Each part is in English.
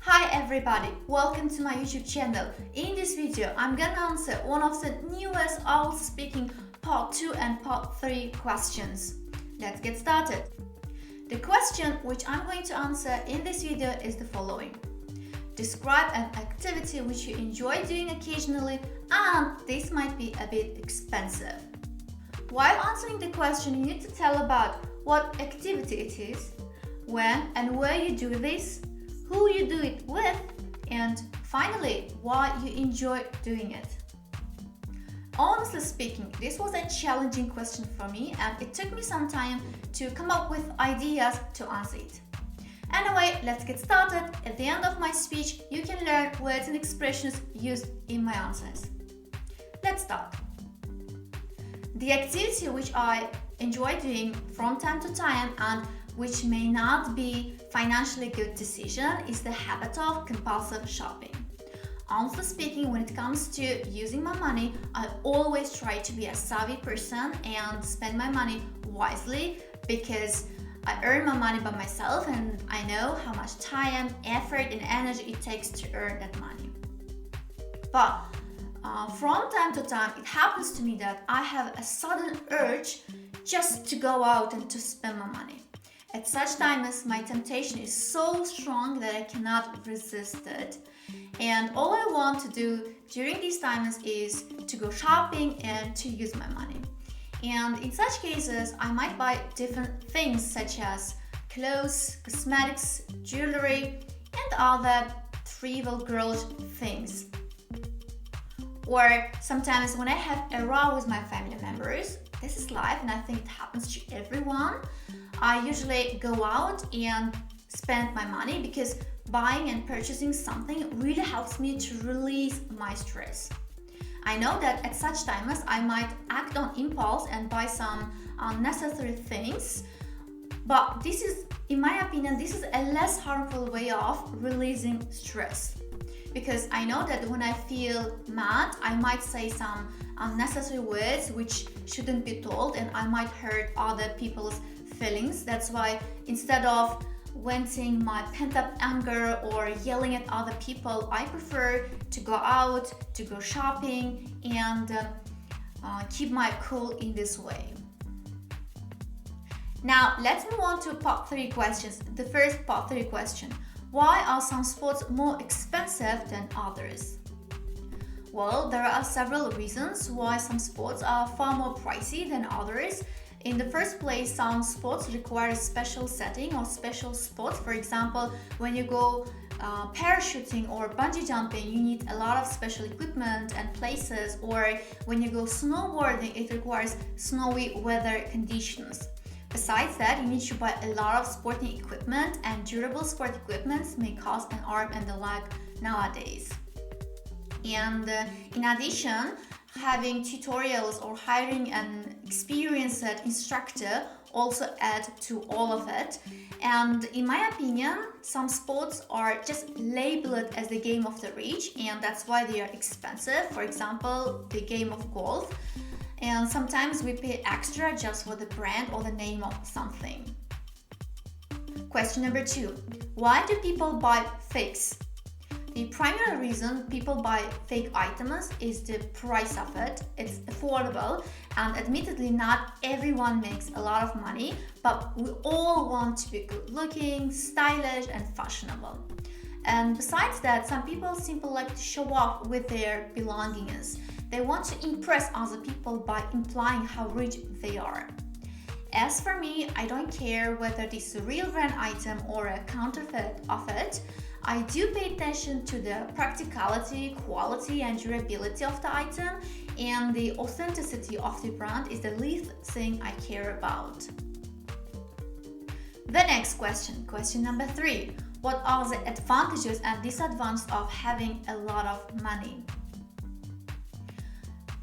Hi everybody, welcome to my YouTube channel. In this video, I'm gonna answer one of the newest IELTS speaking part 2 and part 3 questions. Let's get started. The question which I'm going to answer in this video is the following. Describe an activity which you enjoy doing occasionally and this might be a bit expensive. While answering the question, you need to tell about what activity it is, when and where you do this, who you do it with, and finally, why you enjoy doing it. Honestly speaking, this was a challenging question for me and it took me some time to come up with ideas to answer it. Anyway, let's get started. At the end of my speech, you can learn words and expressions used in my answers. Let's start. The activity which I enjoy doing from time to time and which may not be financially good decision is the habit of compulsive shopping. Honestly speaking, when it comes to using my money, I always try to be a savvy person and spend my money wisely because I earn my money by myself and I know how much time, effort and energy it takes to earn that money. But from time to time, it happens to me that I have a sudden urge just to go out and to spend my money. At such times, my temptation is so strong that I cannot resist it. And all I want to do during these times is to go shopping and to use my money. And in such cases, I might buy different things such as clothes, cosmetics, jewelry, and other trivial girlish things. Or sometimes when I have a row with my family members, this is life and I think it happens to everyone, I usually go out and spend my money because buying and purchasing something really helps me to release my stress. I know that at such times I might act on impulse and buy some unnecessary things, but this is, in my opinion, this is a less harmful way of releasing stress. Because I know that when I feel mad, I might say some unnecessary words which shouldn't be told and I might hurt other people's feelings. That's why instead of venting my pent-up anger or yelling at other people, I prefer to go out, to go shopping and keep my cool in this way. Now let's move on to part 3 questions. The first part 3 question. Why are some sports more expensive than others? Well, there are several reasons why some sports are far more pricey than others. In the first place, some sports require a special setting or special spots. For example, when you go parachuting or bungee jumping, you need a lot of special equipment and places. Or when you go snowboarding, it requires snowy weather conditions. Besides that, you need to buy a lot of sporting equipment, and durable sport equipment may cost an arm and a leg nowadays. And in addition, having tutorials or hiring an experienced instructor also add to all of it. And in my opinion, some sports are just labeled as the game of the rich and that's why they are expensive. For example, the game of golf. And sometimes we pay extra just for the brand or the name of something. Question number 2. Why do people buy fakes? The primary reason people buy fake items is the price of it. It's affordable and admittedly not everyone makes a lot of money, but we all want to be good looking, stylish and fashionable. And besides that, some people simply like to show off with their belongings. They want to impress other people by implying how rich they are. As for me, I don't care whether this is a real brand item or a counterfeit of it. I do pay attention to the practicality, quality and durability of the item, and the authenticity of the brand is the least thing I care about. The next question, question number 3. What are the advantages and disadvantages of having a lot of money?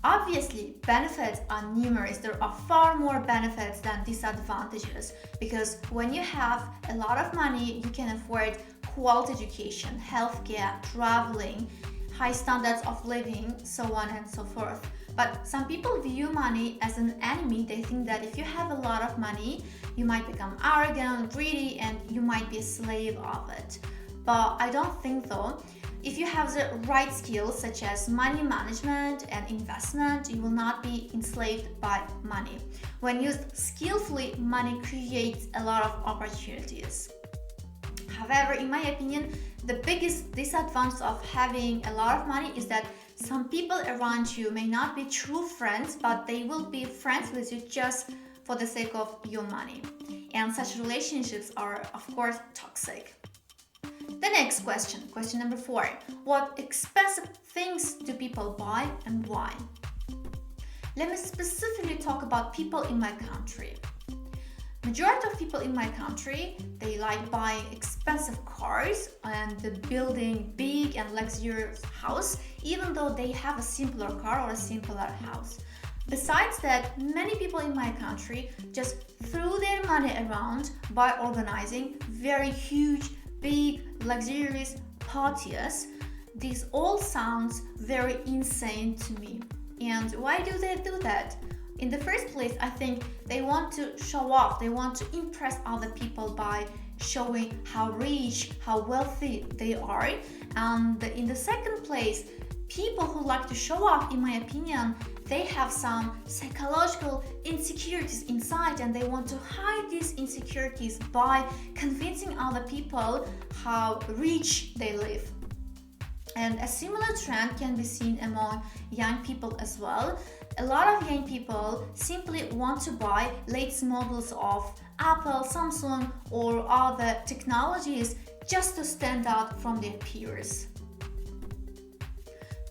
Obviously, benefits are numerous. There are far more benefits than disadvantages because when you have a lot of money, you can afford quality education, healthcare, traveling, high standards of living, so on and so forth. But some people view money as an enemy. They think that if you have a lot of money, you might become arrogant, greedy, and you might be a slave of it. but I don't think though. If you have the right skills such as money management and investment, you will not be enslaved by money. When used skillfully, money creates a lot of opportunities. However, in my opinion, the biggest disadvantage of having a lot of money is that some people around you may not be true friends, but they will be friends with you just for the sake of your money. And such relationships are, of course, toxic. The next question, question number 4. What expensive things do people buy and why? Let me specifically talk about people in my country. Majority of people in my country, they like buying expensive cars and building big and luxurious house, even though they have a simpler car or a simpler house. Besides that, many people in my country just threw their money around by organizing very huge, big, luxurious parties. This all sounds very insane to me. And why do they do that? In the first place, I think they want to show off, they want to impress other people by showing how rich, how wealthy they are. And in the second place, people who like to show off, in my opinion, they have some psychological insecurities inside and they want to hide these insecurities by convincing other people how rich they live. And a similar trend can be seen among young people as well. A lot of young people simply want to buy latest models of Apple, Samsung or other technologies just to stand out from their peers.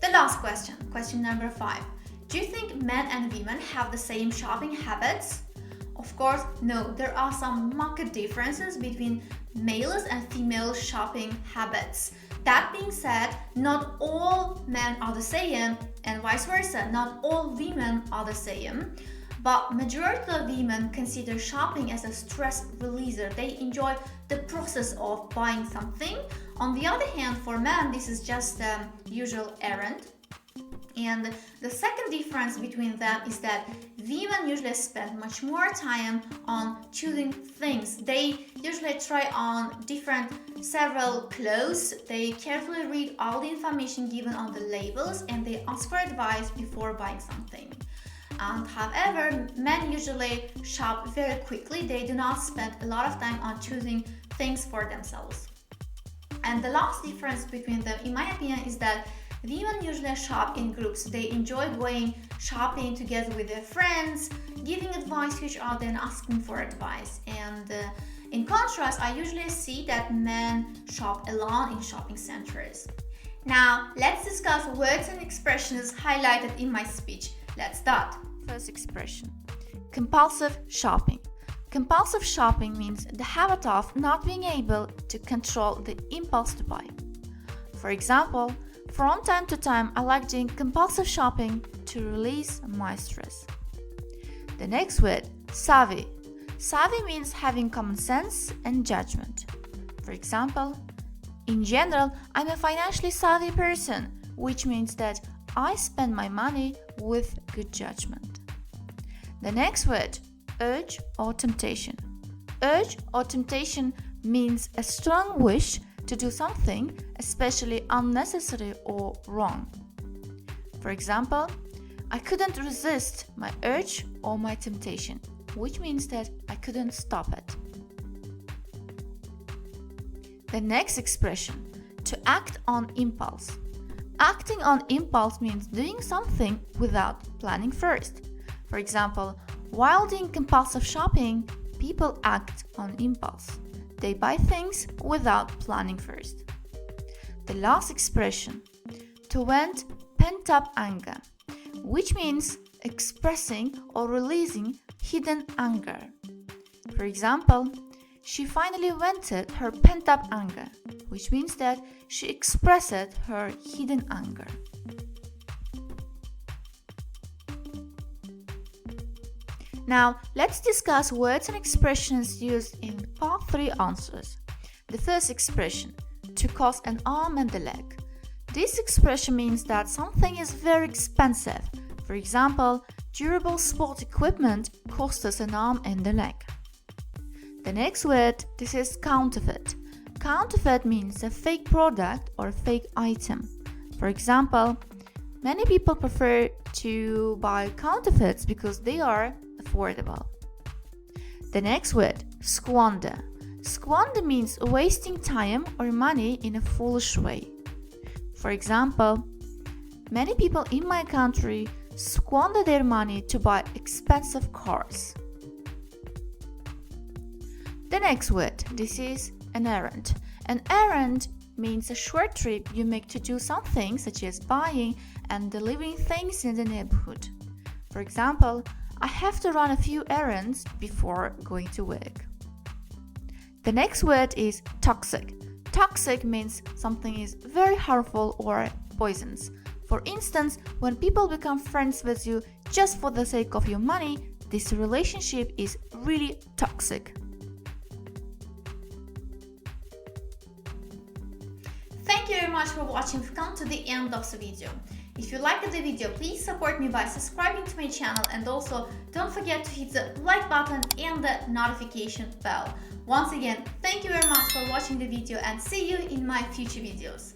The last question, question number 5. Do you think men and women have the same shopping habits? Of course, no. There are some marked differences between males and female shopping habits. That being said, not all men are the same and vice versa. Not all women are the same. But majority of women consider shopping as a stress releaser. They enjoy the process of buying something. On the other hand, for men, this is just the usual errand. And the second difference between them is that women usually spend much more time on choosing things. They usually try on several clothes. They carefully read all the information given on the labels and they ask for advice before buying something. And however, men usually shop very quickly. They do not spend a lot of time on choosing things for themselves. And the last difference between them, in my opinion, is that women usually shop in groups. They enjoy going shopping together with their friends, giving advice to each other and asking for advice. And in contrast, I usually see that men shop alone in shopping centers. Now, let's discuss words and expressions highlighted in my speech. Let's start. First expression, compulsive shopping. Compulsive shopping means the habit of not being able to control the impulse to buy. For example, from time to time, I like doing compulsive shopping to release my stress. The next word, savvy. Savvy means having common sense and judgment. For example, in general, I'm a financially savvy person, which means that I spend my money with good judgment. The next word, urge or temptation. Urge or temptation means a strong wish to do something, especially unnecessary or wrong. For example, I couldn't resist my urge or my temptation, which means that I couldn't stop it. The next expression, to act on impulse. Acting on impulse means doing something without planning first. For example, while doing compulsive shopping, people act on impulse. They buy things without planning first. The last expression, to vent pent-up anger, which means expressing or releasing hidden anger. For example, she finally vented her pent-up anger, which means that she expressed her hidden anger. Now, let's discuss words and expressions used in part 3 answers. The first expression, to cost an arm and a leg. This expression means that something is very expensive. For example, durable sport equipment costs us an arm and a leg. The next word, this is counterfeit. counterfeit means a fake product or fake item. For example, many people prefer to buy counterfeits because they are affordable. The next word, squander. Squander means wasting time or money in a foolish way. For example, many people in my country squander their money to buy expensive cars. The next word, this is an errand. An errand means a short trip you make to do something such as buying and delivering things in the neighborhood. For example, I have to run a few errands before going to work. The next word is toxic. Toxic means something is very harmful or poisonous. For instance, when people become friends with you just for the sake of your money, this relationship is really toxic. Thank you very much for watching. We've come to the end of the video. If you liked the video, please support me by subscribing to my channel, and also don't forget to hit the like button and the notification bell. Once again, thank you very much for watching the video, and see you in my future videos.